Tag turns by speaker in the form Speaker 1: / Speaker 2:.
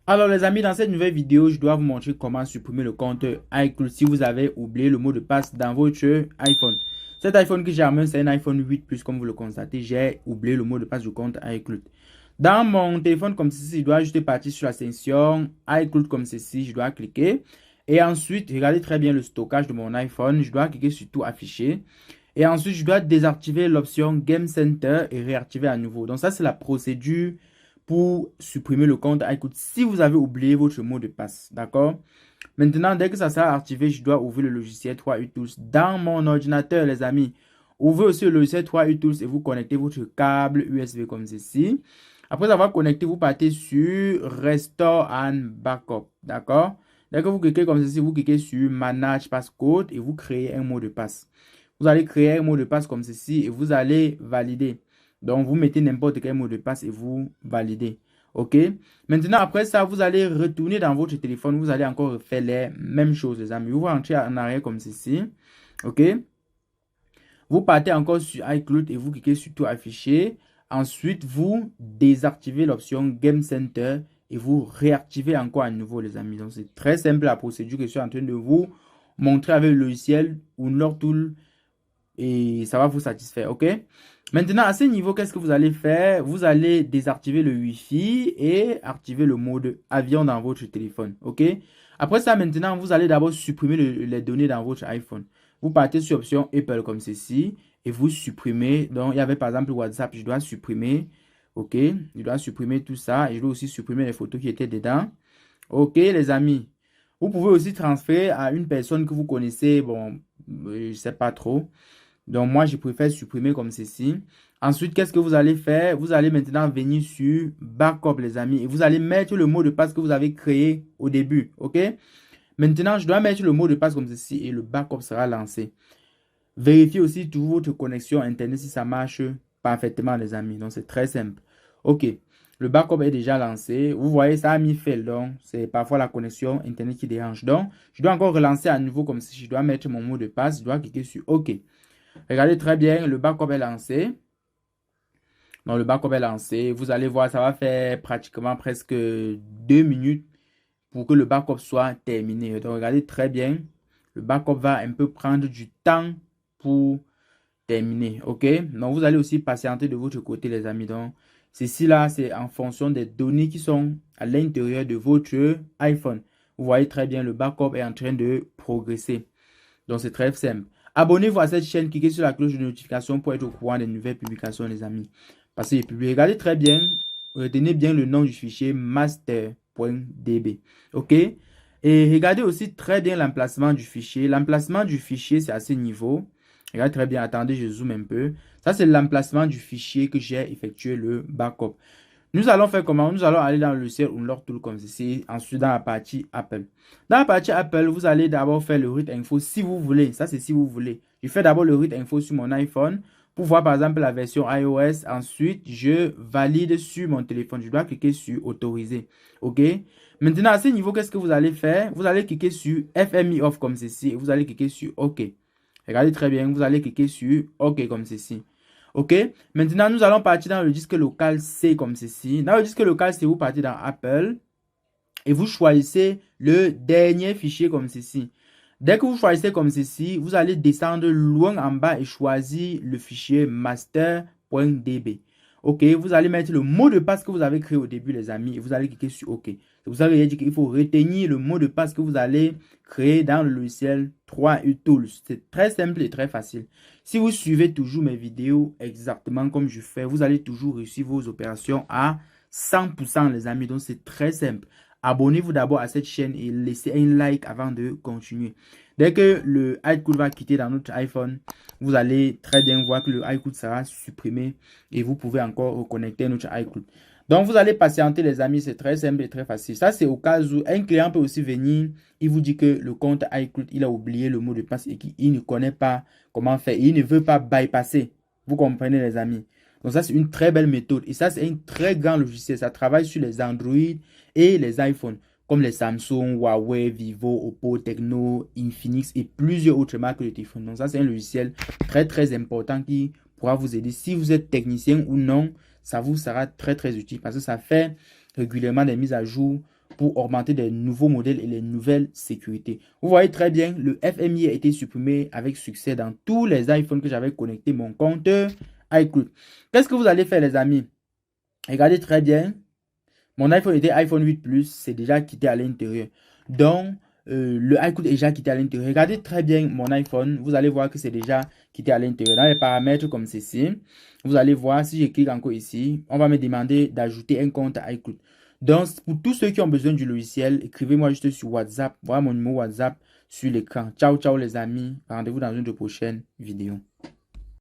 Speaker 1: Alors les amis, dans cette nouvelle vidéo, je dois vous montrer comment supprimer le compte iCloud si vous avez oublié le mot de passe dans votre iPhone. Cet iPhone que j'ai en main, c'est un iPhone 8 Plus, comme vous le constatez, j'ai oublié le mot de passe du compte iCloud. Dans mon téléphone comme ceci, je dois juste partir sur la section iCloud comme ceci, je dois cliquer. Et ensuite, regardez très bien le stockage de mon iPhone, je dois cliquer sur tout afficher. Et ensuite, je dois désactiver l'option Game Center et réactiver à nouveau. Donc ça, c'est la procédure pour supprimer le compte iCloud si vous avez oublié votre mot de passe. D'accord? Maintenant, dès que ça sera activé, je dois ouvrir le logiciel 3U Tools dans mon ordinateur, les amis. Ouvrez aussi le logiciel 3U Tools et vous connectez votre câble USB comme ceci. Après avoir connecté, vous partez sur Restore and Backup. D'accord? Dès que vous cliquez comme ceci, vous cliquez sur Manage Passcode et vous créez un mot de passe. Vous allez créer un mot de passe comme ceci et vous allez valider. Donc, vous mettez n'importe quel mot de passe et vous validez. OK? Maintenant, après ça, vous allez retourner dans votre téléphone. Vous allez encore faire les mêmes choses, les amis. Vous rentrez en arrière comme ceci. OK? Vous partez encore sur iCloud et vous cliquez sur tout afficher. Ensuite, vous désactivez l'option Game Center et vous réactivez encore à nouveau, les amis. Donc, c'est très simple la procédure que je suis en train de vous montrer avec le logiciel Unlock Tool et ça va vous satisfaire. OK? Maintenant, à ce niveau, qu'est-ce que vous allez faire? Vous allez désactiver le Wi-Fi et activer le mode avion dans votre téléphone. OK? Après ça, maintenant, vous allez d'abord supprimer les données dans votre iPhone. Vous partez sur option Apple comme ceci et vous supprimez. Donc, il y avait par exemple WhatsApp, je dois supprimer. OK? Je dois supprimer tout ça et je dois aussi supprimer les photos qui étaient dedans. OK, les amis. Vous pouvez aussi transférer à une personne que vous connaissez. Bon, je ne sais pas trop. Donc, moi, je préfère supprimer comme ceci. Ensuite, qu'est-ce que vous allez faire? Vous allez maintenant venir sur Backup, les amis. Et vous allez mettre le mot de passe que vous avez créé au début. OK? Maintenant, je dois mettre le mot de passe comme ceci et le backup sera lancé. Vérifiez aussi toujours votre connexion Internet si ça marche parfaitement, les amis. Donc, c'est très simple. OK. Le backup est déjà lancé. Vous voyez, ça a mis fail. Donc, c'est parfois la connexion Internet qui dérange. Donc, je dois encore relancer à nouveau comme si je dois mettre mon mot de passe. Je dois cliquer sur OK. Regardez très bien, le backup est lancé. Donc, le backup est lancé. Vous allez voir, ça va faire pratiquement presque 2 minutes pour que le backup soit terminé. Donc, regardez très bien. Le backup va un peu prendre du temps pour terminer. OK? Donc, vous allez aussi patienter de votre côté, les amis. Donc, ceci là, c'est en fonction des données qui sont à l'intérieur de votre iPhone. Vous voyez très bien, le backup est en train de progresser. Donc, c'est très simple. Abonnez-vous à cette chaîne, cliquez sur la cloche de notification pour être au courant des nouvelles publications, les amis. Parce que je publie. Regardez très bien, retenez bien le nom du fichier master.db. OK? Et regardez aussi très bien l'emplacement du fichier. L'emplacement du fichier, c'est à ce niveau. Regardez très bien, attendez, je zoome un peu. Ça, c'est l'emplacement du fichier que j'ai effectué le backup. Nous allons faire comment? Nous allons aller dans le logiciel Unlock Tool comme ceci, ensuite dans la partie Apple. Dans la partie Apple, vous allez d'abord faire le root info si vous voulez. Ça, c'est si vous voulez. Je fais d'abord le root info sur mon iPhone pour voir par exemple la version iOS. Ensuite, je valide sur mon téléphone. Je dois cliquer sur autoriser. OK? Maintenant, à ce niveau, qu'est-ce que vous allez faire? Vous allez cliquer sur FMI off comme ceci et vous allez cliquer sur OK. Regardez très bien, vous allez cliquer sur OK comme ceci. OK. Maintenant, nous allons partir dans le disque local C comme ceci. Dans le disque local C, vous partez dans Apple et vous choisissez le dernier fichier comme ceci. Dès que vous choisissez comme ceci, vous allez descendre loin en bas et choisir le fichier master.db. OK, vous allez mettre le mot de passe que vous avez créé au début, les amis, et vous allez cliquer sur OK. C'est pour ça que j'ai dit qu'il faut retenir le mot de passe que vous allez créer dans le logiciel 3U Tools. C'est très simple et très facile. Si vous suivez toujours mes vidéos exactement comme je fais, vous allez toujours réussir vos opérations à 100%, les amis. Donc, c'est très simple. Abonnez-vous d'abord à cette chaîne et laissez un like avant de continuer. Dès que le iCloud va quitter dans notre iPhone, vous allez très bien voir que le iCloud sera supprimé et vous pouvez encore reconnecter notre iCloud. Donc, vous allez patienter, les amis. C'est très simple et très facile. Ça, c'est au cas où un client peut aussi venir. Il vous dit que le compte iCloud, il a oublié le mot de passe et qu'il ne connaît pas comment faire. Il ne veut pas bypasser. Vous comprenez, les amis? Donc, ça, c'est une très belle méthode. Et ça, c'est un très grand logiciel. Ça travaille sur les Android et les iPhones, comme les Samsung, Huawei, Vivo, Oppo, Tecno, Infinix et plusieurs autres marques de téléphone. Donc, ça, c'est un logiciel très, très important qui pourra vous aider. Si vous êtes technicien ou non, ça vous sera très, très utile parce que ça fait régulièrement des mises à jour pour augmenter des nouveaux modèles et les nouvelles sécurités. Vous voyez très bien, le FMI a été supprimé avec succès dans tous les iPhones que j'avais connectés mon compte iCloud. Qu'est-ce que vous allez faire, les amis? Regardez très bien. Mon iPhone était iPhone 8 Plus, c'est déjà quitté à l'intérieur. Donc, le iCloud est déjà quitté à l'intérieur. Regardez très bien mon iPhone. Vous allez voir que c'est déjà quitté à l'intérieur. Dans les paramètres comme ceci, vous allez voir, si je clique encore ici, on va me demander d'ajouter un compte à iCloud. Donc, pour tous ceux qui ont besoin du logiciel, écrivez-moi juste sur WhatsApp. Voilà mon numéro WhatsApp sur l'écran. Ciao, ciao les amis. Rendez-vous dans une de prochaines vidéos.